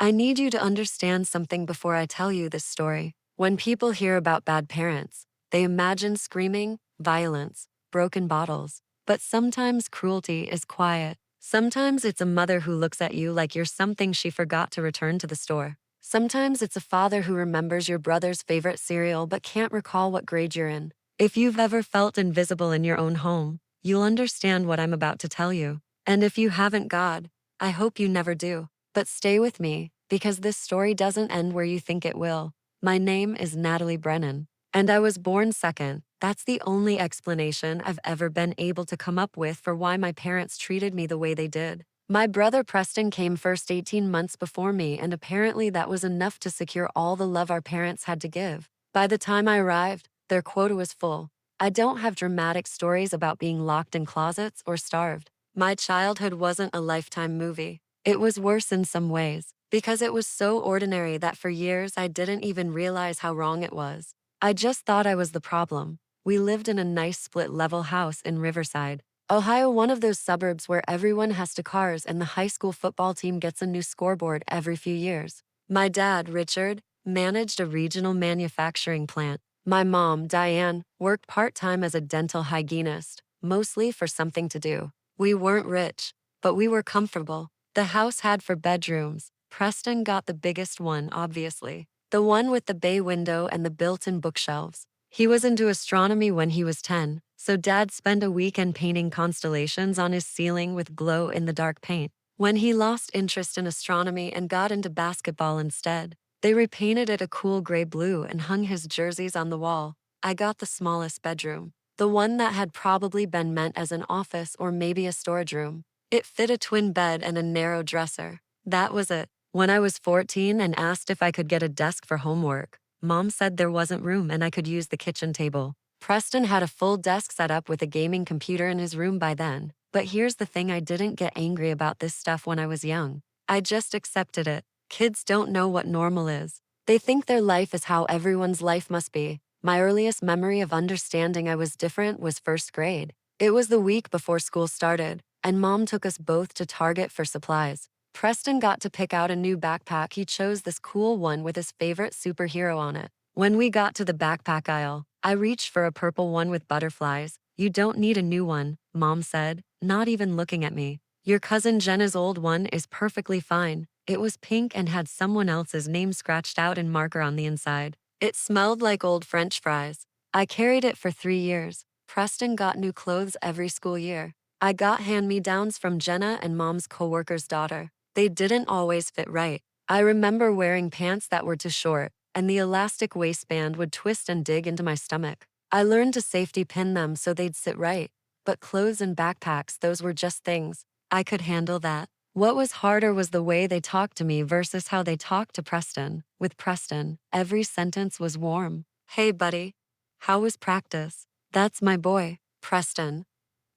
I need you to understand something before I tell you this story. When people hear about bad parents, they imagine screaming, violence, broken bottles. But sometimes cruelty is quiet. Sometimes it's a mother who looks at you like you're something she forgot to return to the store. Sometimes it's a father who remembers your brother's favorite cereal but can't recall what grade you're in. If you've ever felt invisible in your own home, you'll understand what I'm about to tell you. And if you haven't, God, I hope you never do. But stay with me, because this story doesn't end where you think it will. My name is Natalie Brennan, and I was born second. That's the only explanation I've ever been able to come up with for why my parents treated me the way they did. My brother Preston came first 18 months before me, and apparently that was enough to secure all the love our parents had to give. By the time I arrived, their quota was full. I don't have dramatic stories about being locked in closets or starved. My childhood wasn't a Lifetime movie. It was worse in some ways, because it was so ordinary that for years I didn't even realize how wrong it was. I just thought I was the problem. We lived in a nice split-level house in Riverside, Ohio, one of those suburbs where everyone has two cars and the high school football team gets a new scoreboard every few years. My dad, Richard, managed a regional manufacturing plant. My mom, Diane, worked part-time as a dental hygienist, mostly for something to do. We weren't rich, but we were comfortable. The house had 4 bedrooms. Preston got the biggest one, obviously. The one with the bay window and the built-in bookshelves. He was into astronomy when he was 10, so Dad spent a weekend painting constellations on his ceiling with glow-in-the-dark paint. When he lost interest in astronomy and got into basketball instead, they repainted it a cool gray-blue and hung his jerseys on the wall. I got the smallest bedroom, the one that had probably been meant as an office or maybe a storage room. It fit a twin bed and a narrow dresser. That was it. When I was 14 and asked if I could get a desk for homework, Mom said there wasn't room and I could use the kitchen table. Preston had a full desk set up with a gaming computer in his room by then. But here's the thing, I didn't get angry about this stuff when I was young. I just accepted it. Kids don't know what normal is. They think their life is how everyone's life must be. My earliest memory of understanding I was different was first grade. It was the week before school started, and Mom took us both to Target for supplies. Preston got to pick out a new backpack. He chose this cool one with his favorite superhero on it. When we got to the backpack aisle, I reached for a purple one with butterflies. "You don't need a new one," Mom said, not even looking at me. "Your cousin Jenna's old one is perfectly fine." It was pink and had someone else's name scratched out in marker on the inside. It smelled like old French fries. I carried it for 3 years. Preston got new clothes every school year. I got hand-me-downs from Jenna and Mom's coworker's daughter. They didn't always fit right. I remember wearing pants that were too short, and the elastic waistband would twist and dig into my stomach. I learned to safety pin them so they'd sit right. But clothes and backpacks, those were just things. I could handle that. What was harder was the way they talked to me versus how they talked to Preston. With Preston, every sentence was warm. "Hey, buddy. How was practice? That's my boy, Preston.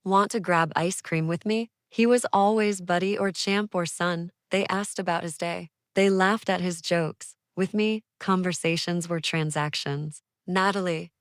Want to grab ice cream with me?" He was always buddy or champ or son. They asked about his day. They laughed at his jokes. With me, conversations were transactions. "Natalie,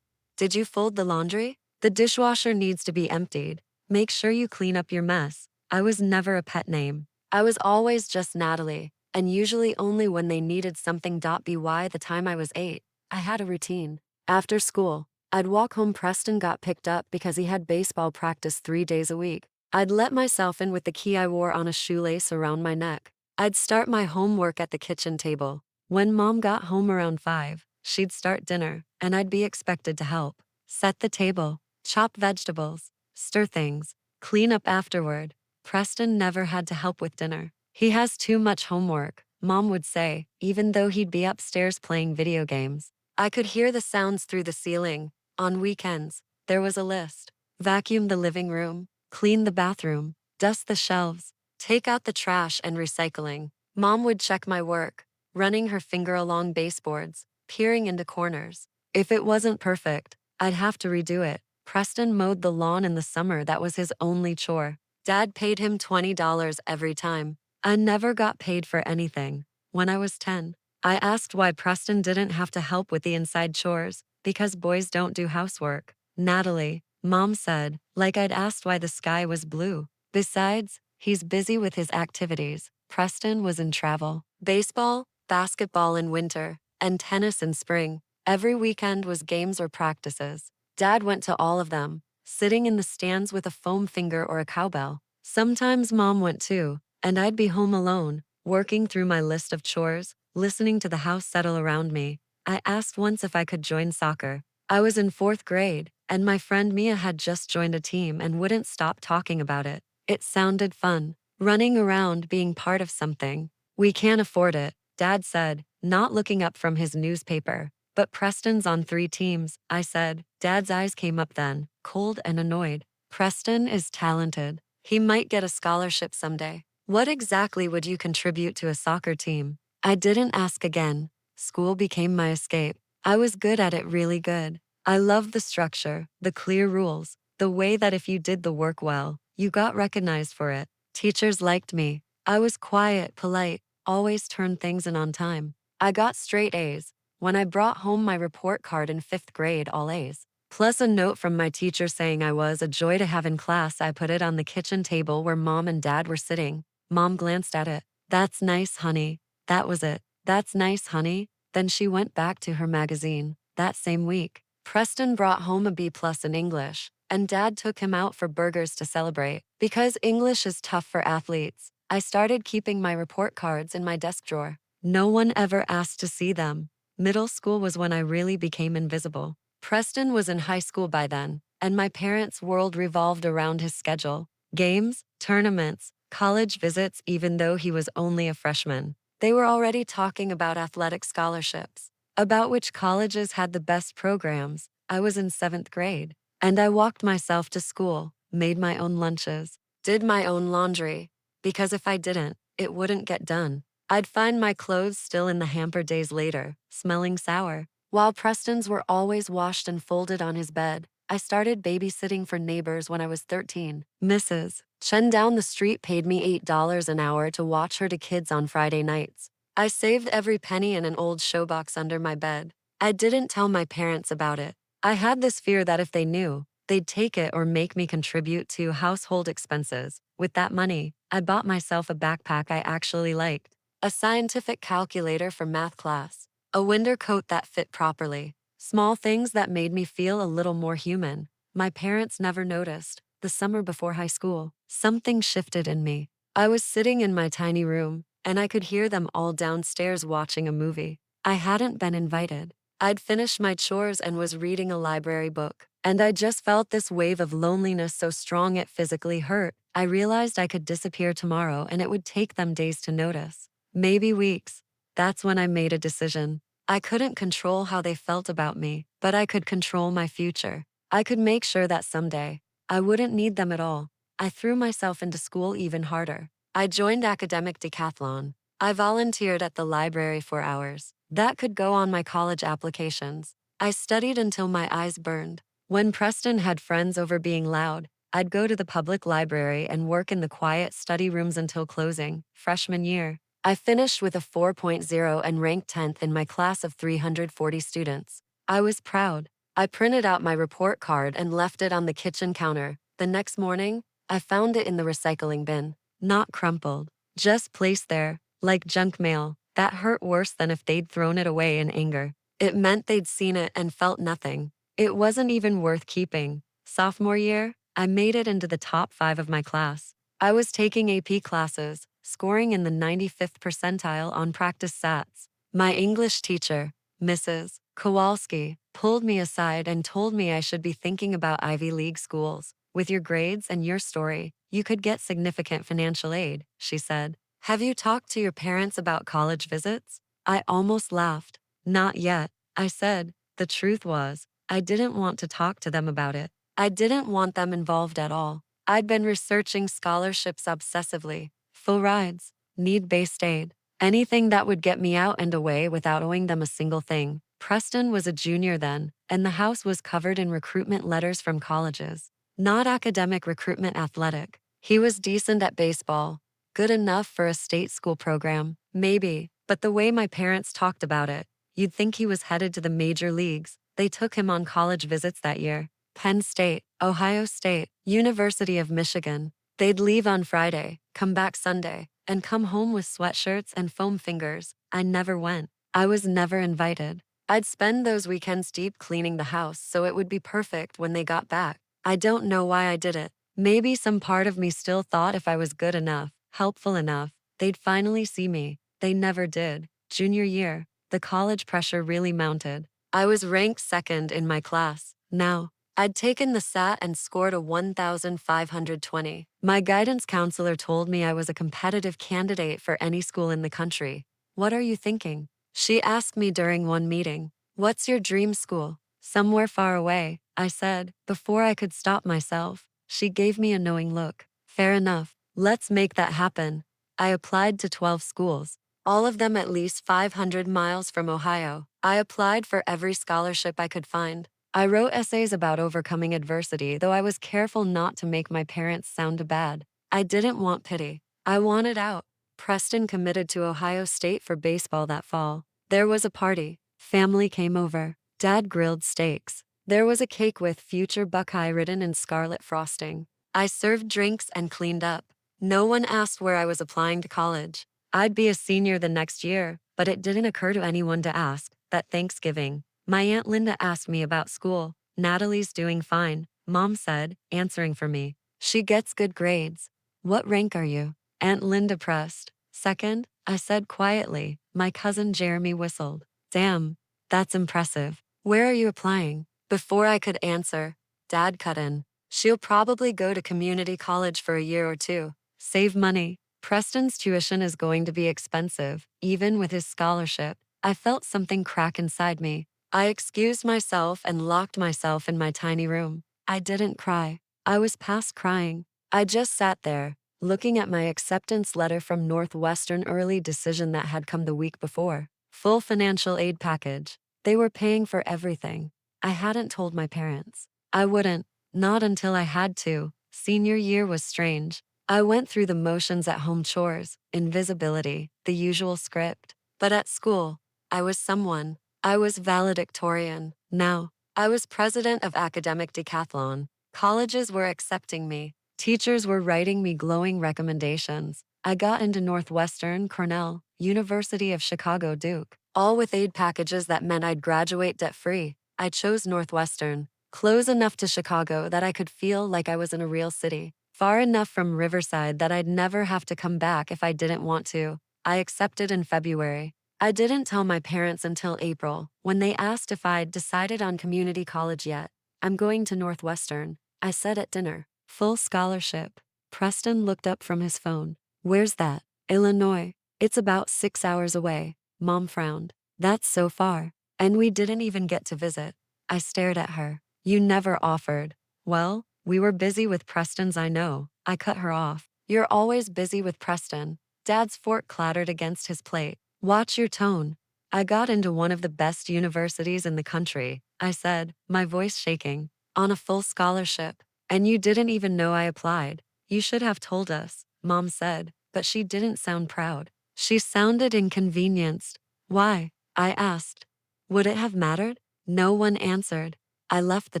did you fold the laundry? The dishwasher needs to be emptied. Make sure you clean up your mess." I was never a pet name. I was always just Natalie, and usually only when they needed something. By the time I was 8, I had a routine. After school, I'd walk home. Preston got picked up because he had baseball practice 3 days a week. I'd let myself in with the key I wore on a shoelace around my neck. I'd start my homework at the kitchen table. When Mom got home around 5, she'd start dinner, and I'd be expected to help. Set the table, chop vegetables, stir things, clean up afterward. Preston never had to help with dinner. "He has too much homework," Mom would say, even though he'd be upstairs playing video games. I could hear the sounds through the ceiling. On weekends, there was a list. Vacuum the living room, clean the bathroom, dust the shelves, take out the trash and recycling. Mom would check my work, running her finger along baseboards, peering into corners. If it wasn't perfect, I'd have to redo it. Preston mowed the lawn in the summer. That was his only chore. Dad paid him $20 every time. I never got paid for anything. When I was 10, I asked why Preston didn't have to help with the inside chores. "Because boys don't do housework, Natalie," Mom said, like I'd asked why the sky was blue. "Besides, he's busy with his activities." Preston was in travel. Baseball, basketball in winter, and tennis in spring. Every weekend was games or practices. Dad went to all of them, sitting in the stands with a foam finger or a cowbell. Sometimes Mom went too, and I'd be home alone, working through my list of chores, listening to the house settle around me. I asked once if I could join soccer. I was in fourth grade, and my friend Mia had just joined a team and wouldn't stop talking about it. It sounded fun, running around being part of something. We can't afford it, Dad said, not looking up from his newspaper. But Preston's on 3 teams, I said. Dad's eyes came up then, cold and annoyed. Preston is talented. He might get a scholarship someday. What exactly would you contribute to a soccer team? I didn't ask again. School became my escape. I was good at it, really good. I loved the structure, the clear rules, the way that if you did the work well, you got recognized for it. Teachers liked me. I was quiet, polite, always turned things in on time. I got straight A's. When I brought home my report card in 5th grade, all A's, plus a note from my teacher saying I was a joy to have in class, I put it on the kitchen table where Mom and Dad were sitting. Mom glanced at it. That's nice, honey. That was it. That's nice, honey. Then she went back to her magazine. That same week, Preston brought home a B+ in English, and Dad took him out for burgers to celebrate. Because English is tough for athletes, I started keeping my report cards in my desk drawer. No one ever asked to see them. Middle school was when I really became invisible. Preston was in high school by then, and my parents' world revolved around his schedule. Games, tournaments, college visits, even though he was only a freshman. They were already talking about athletic scholarships, about which colleges had the best programs. I was in 7th grade, and I walked myself to school, made my own lunches, did my own laundry, because if I didn't, it wouldn't get done. I'd find my clothes still in the hamper days later, smelling sour. While Preston's were always washed and folded on his bed, I started babysitting for neighbors when I was 13. Mrs. Chen down the street paid me $8 an hour to watch her to kids on Friday nights. I saved every penny in an old showbox under my bed. I didn't tell my parents about it. I had this fear that if they knew, they'd take it or make me contribute to household expenses. With that money, I bought myself a backpack I actually liked, a scientific calculator for math class, a winter coat that fit properly, small things that made me feel a little more human. My parents never noticed. The summer before high school, something shifted in me. I was sitting in my tiny room, and I could hear them all downstairs watching a movie. I hadn't been invited. I'd finished my chores and was reading a library book, and I just felt this wave of loneliness so strong it physically hurt. I realized I could disappear tomorrow and it would take them days to notice. Maybe weeks. That's when I made a decision. I couldn't control how they felt about me, but I could control my future. I could make sure that someday, I wouldn't need them at all. I threw myself into school even harder. I joined academic decathlon. I volunteered at the library for hours. That could go on my college applications. I studied until my eyes burned. When Preston had friends over being loud, I'd go to the public library and work in the quiet study rooms until closing, freshman year. I finished with a 4.0 and ranked 10th in my class of 340 students. I was proud. I printed out my report card and left it on the kitchen counter. The next morning, I found it in the recycling bin, not crumpled, just placed there, like junk mail. That hurt worse than if they'd thrown it away in anger. It meant they'd seen it and felt nothing. It wasn't even worth keeping. Sophomore year, I made it into the top 5 of my class. I was taking AP classes, scoring in the 95th percentile on practice sats. My English teacher, Mrs. Kowalski, pulled me aside and told me I should be thinking about Ivy League schools. With your grades and your story, you could get significant financial aid, she said. Have you talked to your parents about college visits? I almost laughed. Not yet, I said. The truth was, I didn't want to talk to them about it. I didn't want them involved at all. I'd been researching scholarships obsessively. Full rides, need-based aid, anything that would get me out and away without owing them a single thing. Preston was a junior then, and the house was covered in recruitment letters from colleges. Not academic recruitment, athletic. He was decent at baseball. Good enough for a state school program, maybe, but the way my parents talked about it, you'd think he was headed to the major leagues. They took him on college visits that year. Penn State, Ohio State, University of Michigan. They'd leave on Friday, come back Sunday. and come home with sweatshirts and foam fingers. I never went. I was never invited. I'd spend those weekends deep cleaning the house so it would be perfect when they got back. I don't know why I did it. Maybe some part of me still thought if I was good enough, helpful enough, they'd finally see me. They never did. Junior year, the college pressure really mounted. I was ranked second in my class. Now, I'd taken the SAT and scored a 1,520. My guidance counselor told me I was a competitive candidate for any school in the country. What are you thinking? She asked me during one meeting. What's your dream school? Somewhere far away, I said, before I could stop myself. She gave me a knowing look. Fair enough. Let's make that happen. I applied to 12 schools, all of them at least 500 miles from Ohio. I applied for every scholarship I could find. I wrote essays about overcoming adversity, though I was careful not to make my parents sound bad. I didn't want pity. I wanted out. Preston committed to Ohio State for baseball that fall. There was a party. Family came over. Dad grilled steaks. There was a cake with future Buckeye written in scarlet frosting. I served drinks and cleaned up. No one asked where I was applying to college. I'd be a senior the next year, but it didn't occur to anyone to ask. That Thanksgiving, my Aunt Linda asked me about school. Natalie's doing fine, Mom said, answering for me. She gets good grades. What rank are you? Aunt Linda pressed. Second, I said quietly. My cousin Jeremy whistled. Damn, that's impressive. Where are you applying? Before I could answer, Dad cut in. She'll probably go to community college for a year or two. Save money. Preston's tuition is going to be expensive, even with his scholarship. I felt something crack inside me. I excused myself and locked myself in my tiny room. I didn't cry. I was past crying. I just sat there, looking at my acceptance letter from Northwestern early decision that had come the week before. Full financial aid package. They were paying for everything. I hadn't told my parents. I wouldn't, not until I had to. Senior year was strange. I went through the motions at home: chores, invisibility, the usual script. But at school, I was someone. I was valedictorian. Now, I was president of academic decathlon. Colleges were accepting me. Teachers were writing me glowing recommendations. I got into Northwestern, Cornell, University of Chicago, Duke, all with aid packages that meant I'd graduate debt-free. I chose Northwestern, close enough to Chicago that I could feel like I was in a real city, far enough from Riverside that I'd never have to come back if I didn't want to. I accepted in February. I didn't tell my parents until April, when they asked if I'd decided on community college yet. I'm going to Northwestern, I said at dinner. Full scholarship. Preston looked up from his phone. Where's that? Illinois. It's about 6 hours away. Mom frowned. That's so far. And we didn't even get to visit. I stared at her. You never offered. Well, we were busy with Preston's, I know. I cut her off. You're always busy with Preston. Dad's fork clattered against his plate. Watch your tone. I got into one of the best universities in the country, I said, my voice shaking. On a full scholarship. And you didn't even know I applied. You should have told us, Mom said, but she didn't sound proud. She sounded inconvenienced. Why? I asked. Would it have mattered? No one answered. I left the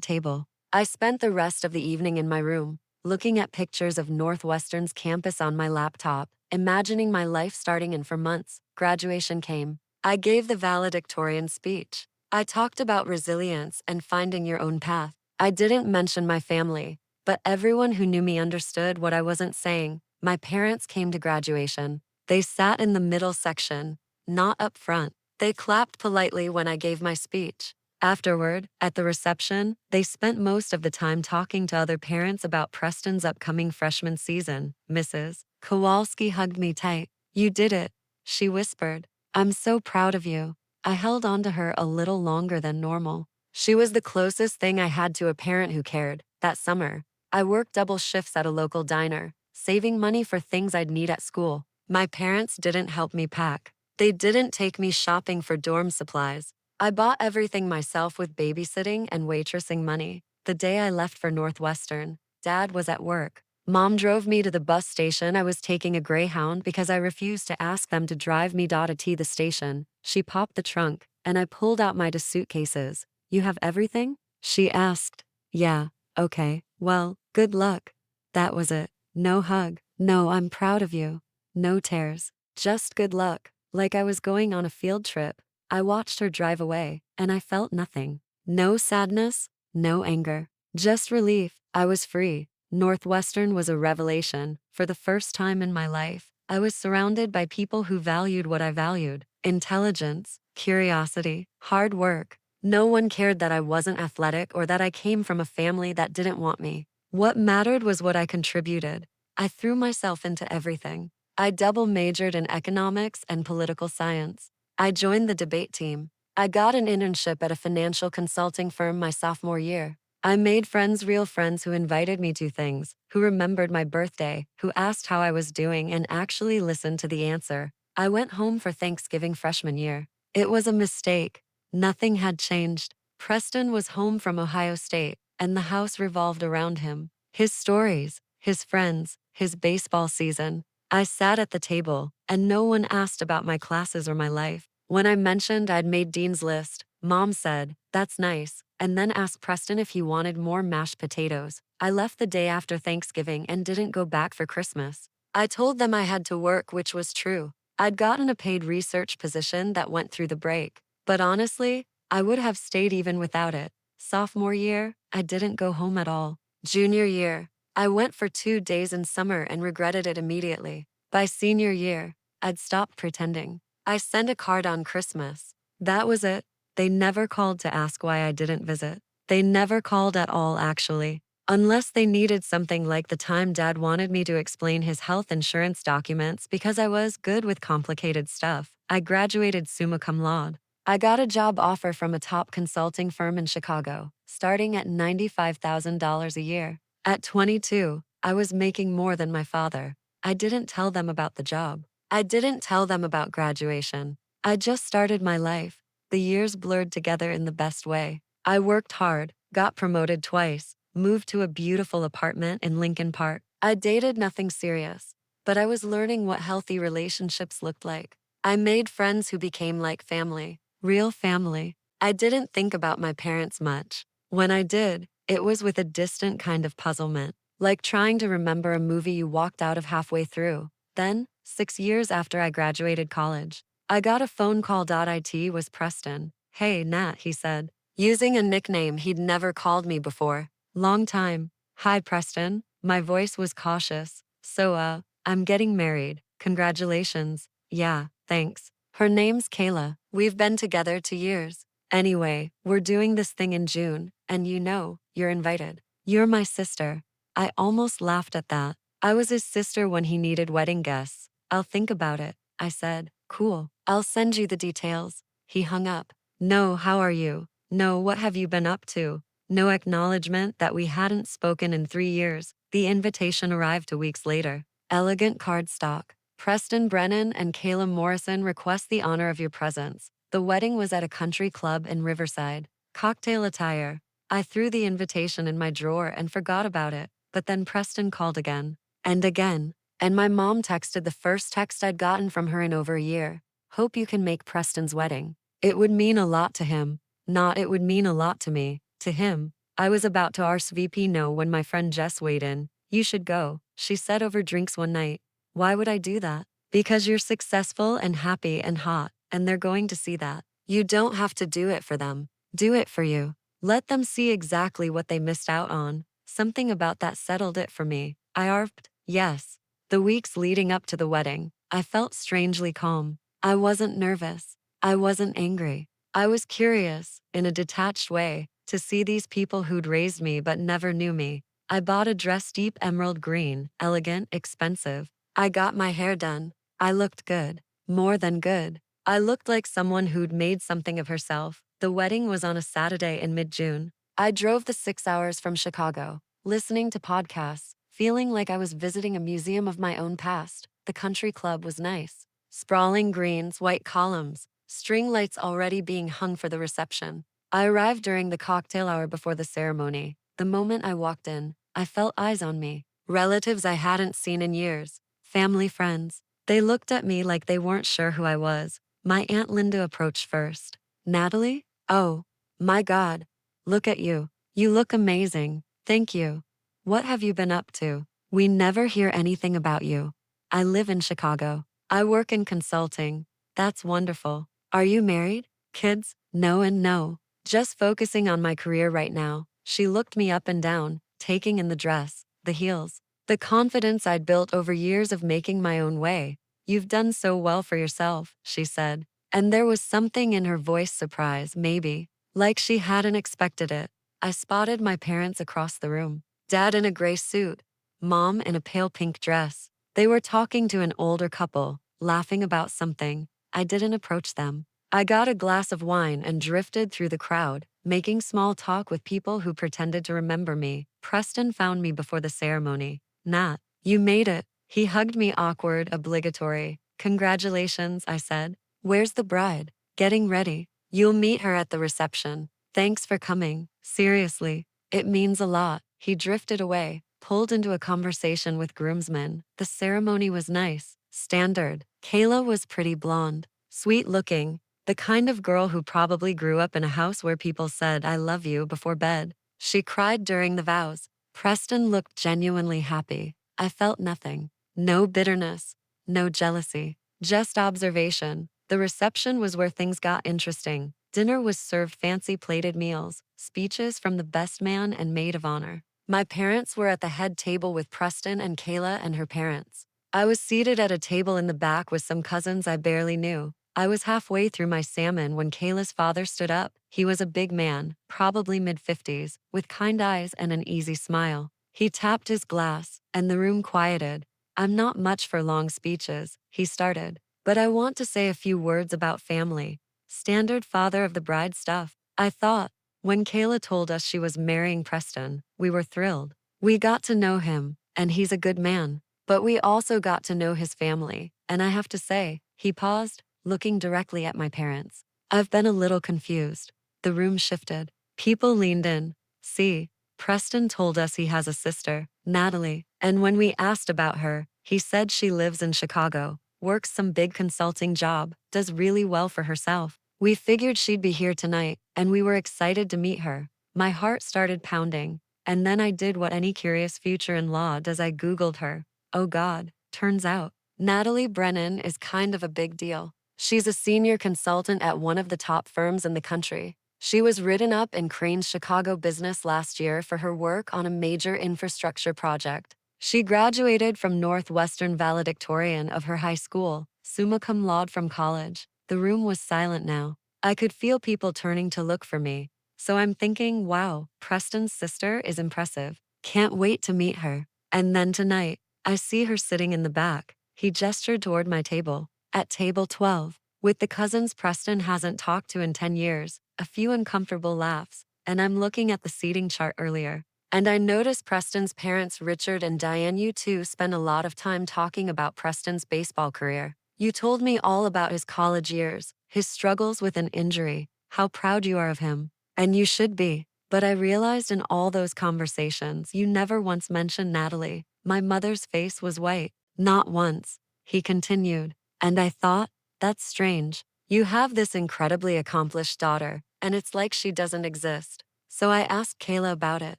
table. I spent the rest of the evening in my room, looking at pictures of Northwestern's campus on my laptop, imagining my life starting in for months. Graduation came. I gave the valedictorian speech. I talked about resilience and finding your own path. I didn't mention my family, but everyone who knew me understood what I wasn't saying. My parents came to graduation. They sat in the middle section, not up front. They clapped politely when I gave my speech. Afterward, at the reception, they spent most of the time talking to other parents about Preston's upcoming freshman season. Mrs. Kowalski hugged me tight. You did it, she whispered. I'm so proud of you. I held on to her a little longer than normal. She was the closest thing I had to a parent who cared. That summer, I worked double shifts at a local diner, saving money for things I'd need at school. My parents didn't help me pack. They didn't take me shopping for dorm supplies. I bought everything myself with babysitting and waitressing money. The day I left for Northwestern, Dad was at work. Mom drove me to the bus station. I was taking a Greyhound because I refused to ask them to drive me to the station. She popped the trunk, and I pulled out my two suitcases. You have everything? She asked. Yeah, okay, well, good luck. That was it. No hug. No, I'm proud of you. No tears. Just good luck. Like I was going on a field trip. I watched her drive away, and I felt nothing. No sadness, no anger. Just relief. I was free. Northwestern was a revelation. For the first time in my life, I was surrounded by people who valued what I valued: intelligence, curiosity, hard work. No one cared that I wasn't athletic or that I came from a family that didn't want me. What mattered was what I contributed. I threw myself into everything. I double majored in economics and political science. I joined the debate team. I got an internship at a financial consulting firm my sophomore year. I made friends, real friends who invited me to things, who remembered my birthday, who asked how I was doing and actually listened to the answer. I went home for Thanksgiving freshman year. It was a mistake. Nothing had changed. Preston was home from Ohio State, and the house revolved around him. His stories, his friends, his baseball season. I sat at the table, and no one asked about my classes or my life. When I mentioned I'd made Dean's List, Mom said, "That's nice," and then asked Preston if he wanted more mashed potatoes. I left the day after Thanksgiving and didn't go back for Christmas. I told them I had to work, which was true. I'd gotten a paid research position that went through the break. But honestly, I would have stayed even without it. Sophomore year, I didn't go home at all. Junior year, I went for 2 days in summer and regretted it immediately. By senior year, I'd stopped pretending. I sent a card on Christmas. That was it. They never called to ask why I didn't visit. They never called at all, actually. Unless they needed something like the time Dad wanted me to explain his health insurance documents because I was good with complicated stuff. I graduated summa cum laude. I got a job offer from a top consulting firm in Chicago, starting at $95,000 a year. At 22, I was making more than my father. I didn't tell them about the job. I didn't tell them about graduation. I just started my life. The years blurred together in the best way. I worked hard, got promoted twice, moved to a beautiful apartment in Lincoln Park. I dated nothing serious, but I was learning what healthy relationships looked like. I made friends who became like family. Real family. I didn't think about my parents much. When I did, it was with a distant kind of puzzlement, like trying to remember a movie you walked out of halfway through. Then, 6 years after I graduated college, I got a phone call. It was Preston. "Hey, Nat," he said, using a nickname he'd never called me before. "Long time." "Hi, Preston." My voice was cautious. "So, I'm getting married. Congratulations." "Yeah, thanks." "Her name's Kayla. We've been together 2 years. Anyway, we're doing this thing in June, and you're invited. You're my sister." I almost laughed at that. I was his sister when he needed wedding guests. "I'll think about it," I said. "Cool. I'll send you the details." He hung up. "No, how are you? No, what have you been up to?" No acknowledgement that we hadn't spoken in 3 years. The invitation arrived 2 weeks later. Elegant cardstock. "Preston Brennan and Kayla Morrison request the honor of your presence." The wedding was at a country club in Riverside. Cocktail attire. I threw the invitation in my drawer and forgot about it, but then Preston called again. And again. And my mom texted the first text I'd gotten from her in over a year. "Hope you can make Preston's wedding." It would mean a lot to him. Not it would mean a lot to me. To him. I was about to RSVP no when my friend Jess weighed in. "You should go," she said over drinks one night. "Why would I do that?" "Because you're successful and happy and hot, and they're going to see that. You don't have to do it for them. Do it for you. Let them see exactly what they missed out on." Something about that settled it for me. I arfed, yes. The weeks leading up to the wedding, I felt strangely calm. I wasn't nervous. I wasn't angry. I was curious, in a detached way, to see these people who'd raised me but never knew me. I bought a dress deep emerald green, elegant, expensive. I got my hair done. I looked good. More than good. I looked like someone who'd made something of herself. The wedding was on a Saturday in mid-June. I drove the 6 hours from Chicago, listening to podcasts, feeling like I was visiting a museum of my own past. The country club was nice. Sprawling greens, white columns, string lights already being hung for the reception. I arrived during the cocktail hour before the ceremony. The moment I walked in, I felt eyes on me. Relatives I hadn't seen in years. Family friends. They looked at me like they weren't sure who I was. My Aunt Linda approached first. "Natalie? Oh, my God. Look at you. You look amazing. Thank you. What have you been up to? We never hear anything about you." I live in Chicago. I work in consulting. That's wonderful. Are you married? Kids? No and no. Just focusing on my career right now. She looked me up and down, taking in the dress, the heels, the confidence I'd built over years of making my own way. You've done so well for yourself, she said. And there was something in her voice, surprise, maybe, like she hadn't expected it. I spotted my parents across the room. Dad in a gray suit, Mom in a pale pink dress. They were talking to an older couple, laughing about something. I didn't approach them. I got a glass of wine and drifted through the crowd, making small talk with people who pretended to remember me. Preston found me before the ceremony. Nat, you made it. He hugged me, awkward, obligatory. Congratulations, I said. Where's the bride? Getting ready. You'll meet her at the reception. Thanks for coming. Seriously, it means a lot. He drifted away, pulled into a conversation with groomsmen. The ceremony was nice, standard. Kayla was pretty blonde, sweet looking, the kind of girl who probably grew up in a house where people said, I love you before bed. She cried during the vows. Preston looked genuinely happy. I felt nothing. No bitterness, no jealousy, just observation. The reception was where things got interesting. Dinner was served fancy plated meals, speeches from the best man and maid of honor. My parents were at the head table with Preston and Kayla and her parents. I was seated at a table in the back with some cousins I barely knew. I was halfway through my salmon when Kayla's father stood up. He was a big man, probably mid-50s, with kind eyes and an easy smile. He tapped his glass, and the room quieted. I'm not much for long speeches, he started, but I want to say a few words about family. Standard father of the bride stuff. I thought. When Kayla told us she was marrying Preston, we were thrilled. We got to know him, and he's a good man. But we also got to know his family, and I have to say, he paused, looking directly at my parents. I've been a little confused. The room shifted. People leaned in. See, Preston told us he has a sister, Natalie, and when we asked about her, he said she lives in Chicago, works some big consulting job, does really well for herself. We figured she'd be here tonight, and we were excited to meet her. My heart started pounding, and then I did what any curious future-in-law does. I Googled her. Oh God, turns out, Natalie Brennan is kind of a big deal. She's a senior consultant at one of the top firms in the country. She was written up in Crane's Chicago business last year for her work on a major infrastructure project. She graduated from Northwestern valedictorian of her high school, summa cum laude from college. The room was silent now. I could feel people turning to look for me. So I'm thinking, wow, Preston's sister is impressive. Can't wait to meet her. And then tonight, I see her sitting in the back. He gestured toward my table. At table 12, with the cousins Preston hasn't talked to in 10 years, a few uncomfortable laughs, and I'm looking at the seating chart earlier. And I noticed Preston's parents, Richard and Diane, you two spend a lot of time talking about Preston's baseball career. You told me all about his college years, his struggles with an injury, how proud you are of him. And you should be. But I realized in all those conversations, you never once mentioned Natalie. My mother's face was white. Not once. He continued. And I thought, that's strange. You have this incredibly accomplished daughter, and it's like she doesn't exist. So I asked Kayla about it.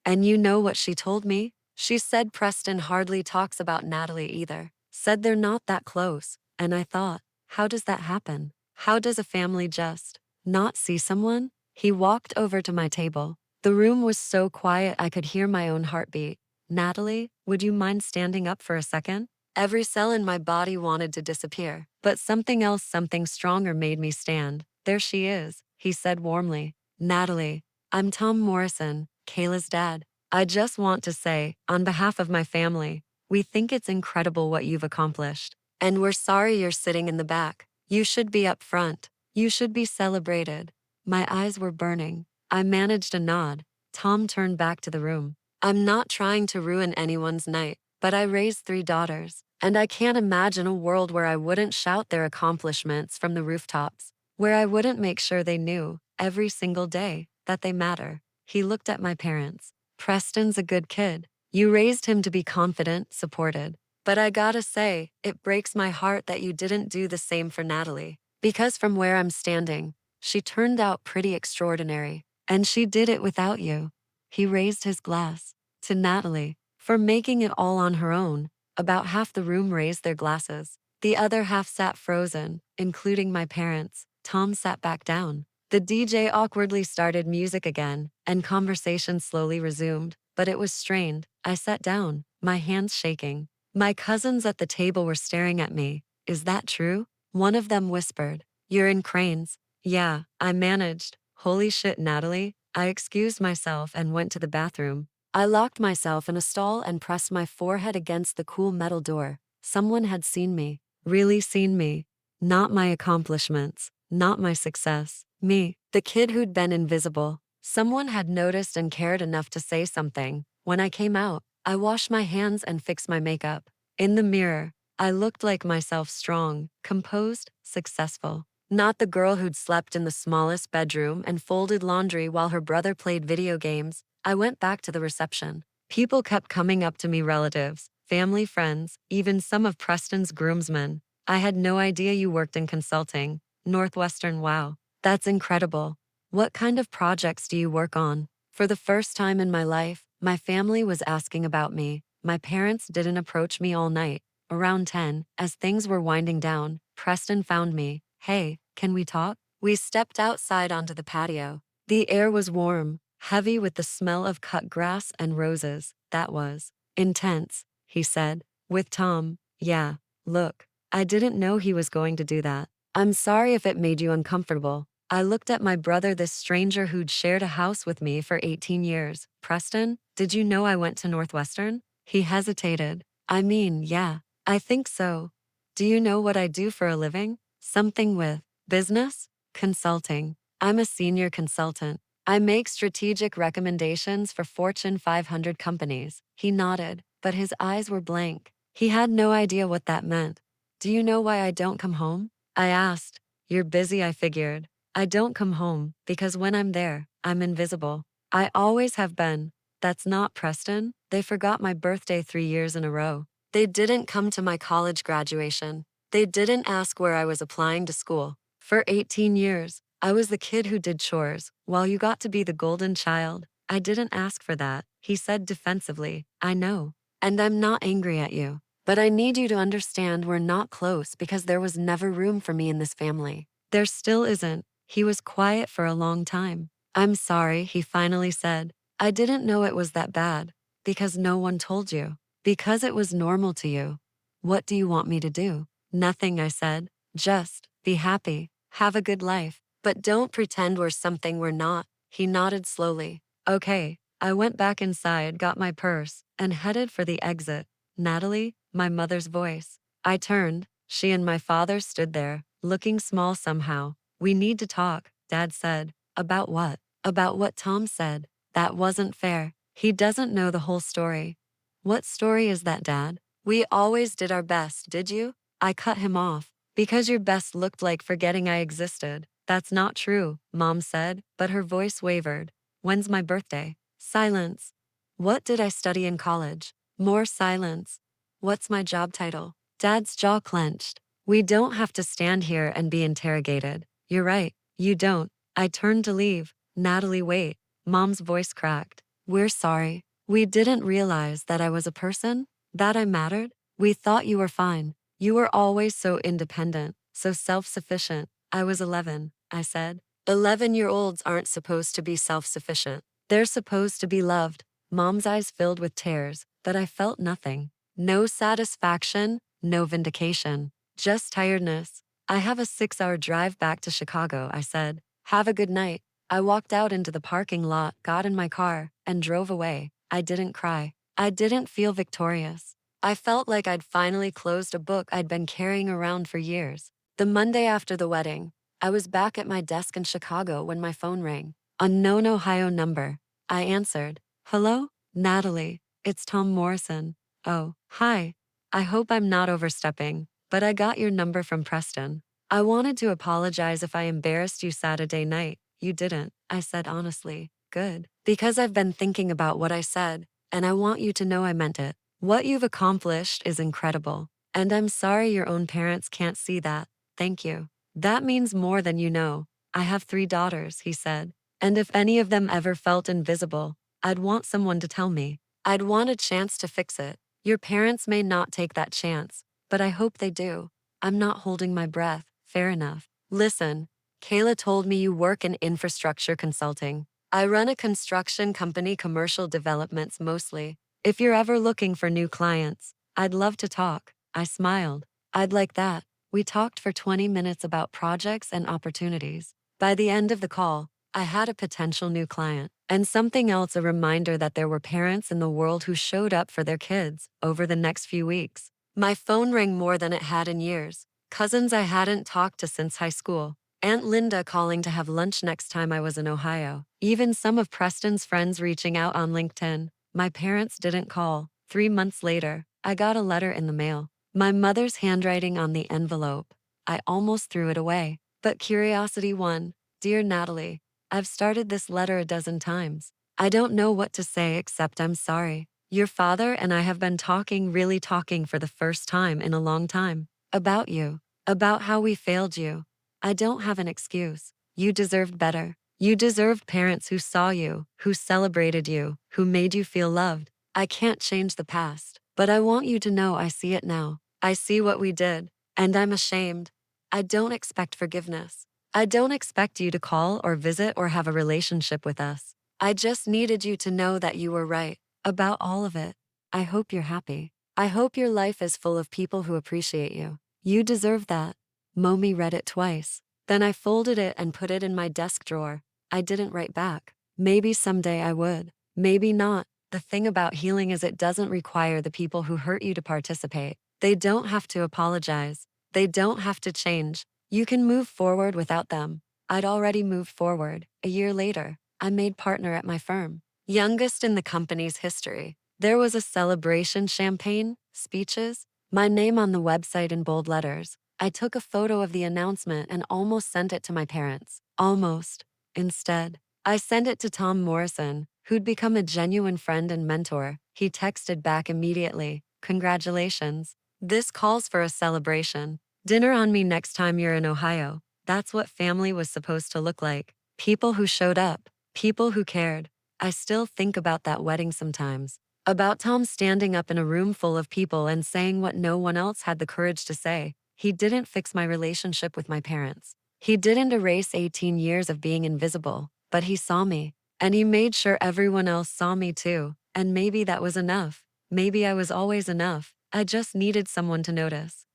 And you know what she told me? She said Preston hardly talks about Natalie either. Said they're not that close. And I thought, how does that happen? How does a family just not see someone? He walked over to my table. The room was so quiet I could hear my own heartbeat. Natalie, would you mind standing up for a second? Every cell in my body wanted to disappear, but something else, something stronger made me stand. There she is, he said warmly. Natalie, I'm Tom Morrison, Kayla's dad. I just want to say, on behalf of my family, we think it's incredible what you've accomplished. And we're sorry you're sitting in the back. You should be up front. You should be celebrated. My eyes were burning. I managed a nod. Tom turned back to the room. I'm not trying to ruin anyone's night, but I raised 3 daughters, and I can't imagine a world where I wouldn't shout their accomplishments from the rooftops, where I wouldn't make sure they knew, every single day, that they matter. He looked at my parents. Preston's a good kid. You raised him to be confident, supported. But I gotta say, it breaks my heart that you didn't do the same for Natalie. Because from where I'm standing, she turned out pretty extraordinary. And she did it without you. He raised his glass. To Natalie, for making it all on her own. About half the room raised their glasses. The other half sat frozen, including my parents. Tom sat back down. The DJ awkwardly started music again, and conversation slowly resumed, but it was strained. I sat down, my hands shaking. My cousins at the table were staring at me. Is that true? One of them whispered. You're in Cranes. Yeah, I managed. Holy shit, Natalie. I excused myself and went to the bathroom. I locked myself in a stall and pressed my forehead against the cool metal door. Someone had seen me. Really seen me. Not my accomplishments. Not my success. Me, the kid who'd been invisible. Someone had noticed and cared enough to say something. When I came out, I washed my hands and fixed my makeup. In the mirror, I looked like myself, strong, composed, successful. Not the girl who'd slept in the smallest bedroom and folded laundry while her brother played video games. I went back to the reception. People kept coming up to me, relatives, family, friends, even some of Preston's groomsmen. I had no idea you worked in consulting. Northwestern, wow. That's incredible. What kind of projects do you work on? For the first time in my life, my family was asking about me. My parents didn't approach me all night. Around 10, as things were winding down, Preston found me. Hey, can we talk? We stepped outside onto the patio. The air was warm, heavy with the smell of cut grass and roses. That was intense, he said. With Tom, yeah. Look, I didn't know he was going to do that. I'm sorry if it made you uncomfortable. I looked at my brother, this stranger who'd shared a house with me for 18 years. Preston, did you know I went to Northwestern? He hesitated. I mean, yeah, I think so. Do you know what I do for a living? Something with business? Consulting. I'm a senior consultant. I make strategic recommendations for Fortune 500 companies. He nodded, but his eyes were blank. He had no idea what that meant. Do you know why I don't come home? I asked. You're busy, I figured. I don't come home because when I'm there, I'm invisible. I always have been. That's not Preston. They forgot my birthday 3 years in a row. They didn't come to my college graduation. They didn't ask where I was applying to school. For 18 years, I was the kid who did chores, while you got to be the golden child. I didn't ask for that, he said defensively. I know. And I'm not angry at you. But I need you to understand we're not close because there was never room for me in this family. There still isn't. He was quiet for a long time. I'm sorry, he finally said. I didn't know it was that bad. Because no one told you. Because it was normal to you. What do you want me to do? Nothing, I said. Just be happy. Have a good life. But don't pretend we're something we're not. He nodded slowly. Okay. I went back inside, got my purse, and headed for the exit. Natalie, my mother's voice. I turned. She and my father stood there, looking small somehow. We need to talk, Dad said. About what? About what Tom said. That wasn't fair. He doesn't know the whole story. What story is that, Dad? We always did our best, did you? I cut him off. Because your best looked like forgetting I existed. That's not true, Mom said, but her voice wavered. When's my birthday? Silence. What did I study in college? More silence. What's my job title? Dad's jaw clenched. We don't have to stand here and be interrogated. You're right, you don't. I turned to leave. Natalie, wait. Mom's voice cracked. We're sorry. We didn't realize that I was a person, that I mattered. We thought you were fine. You were always so independent, so self-sufficient. I was 11, I said. 11-year-olds aren't supposed to be self-sufficient. They're supposed to be loved. Mom's eyes filled with tears, but I felt nothing. No satisfaction, no vindication. Just tiredness. I have a 6-hour drive back to Chicago, I said. Have a good night. I walked out into the parking lot, got in my car, and drove away. I didn't cry. I didn't feel victorious. I felt like I'd finally closed a book I'd been carrying around for years. The Monday after the wedding, I was back at my desk in Chicago when my phone rang. Unknown Ohio number. I answered. Hello? Natalie. It's Tom Morrison. Oh, hi. I hope I'm not overstepping, but I got your number from Preston. I wanted to apologize if I embarrassed you Saturday night. You didn't, I said honestly. Good. Because I've been thinking about what I said, and I want you to know I meant it. What you've accomplished is incredible. And I'm sorry your own parents can't see that. Thank you. That means more than you know. I have 3 daughters, he said. And if any of them ever felt invisible, I'd want someone to tell me. I'd want a chance to fix it. Your parents may not take that chance, but I hope they do. I'm not holding my breath. Fair enough. Listen, Kayla told me you work in infrastructure consulting. I run a construction company, commercial developments mostly. If you're ever looking for new clients, I'd love to talk. I smiled. I'd like that. We talked for 20 minutes about projects and opportunities. By the end of the call, I had a potential new client, and something else, a reminder that there were parents in the world who showed up for their kids. Over the next few weeks, my phone rang more than it had in years. Cousins I hadn't talked to since high school. Aunt Linda calling to have lunch next time I was in Ohio. Even some of Preston's friends reaching out on LinkedIn. My parents didn't call. 3 months later, I got a letter in the mail. My mother's handwriting on the envelope. I almost threw it away, but curiosity won. Dear Natalie, I've started this letter a dozen times. I don't know what to say except I'm sorry. Your father and I have been talking, really talking for the first time in a long time. About you. About how we failed you. I don't have an excuse. You deserved better. You deserved parents who saw you, who celebrated you, who made you feel loved. I can't change the past, but I want you to know I see it now. I see what we did, and I'm ashamed. I don't expect forgiveness. I don't expect you to call or visit or have a relationship with us. I just needed you to know that you were right about all of it. I hope you're happy. I hope your life is full of people who appreciate you. You deserve that. Mommy read it twice. Then I folded it and put it in my desk drawer. I didn't write back. Maybe someday I would. Maybe not. The thing about healing is it doesn't require the people who hurt you to participate. They don't have to apologize. They don't have to change. You can move forward without them. I'd already moved forward. A year later, I made partner at my firm. Youngest in the company's history. There was a celebration, champagne, speeches, my name on the website in bold letters. I took a photo of the announcement and almost sent it to my parents. Almost. Instead, I sent it to Tom Morrison, who'd become a genuine friend and mentor. He texted back immediately, "Congratulations. This calls for a celebration. Dinner on me next time you're in Ohio." That's what family was supposed to look like. People who showed up, people who cared. I still think about that wedding sometimes. About Tom standing up in a room full of people and saying what no one else had the courage to say. He didn't fix my relationship with my parents. He didn't erase 18 years of being invisible, but he saw me. And he made sure everyone else saw me too. And maybe that was enough. Maybe I was always enough. I just needed someone to notice.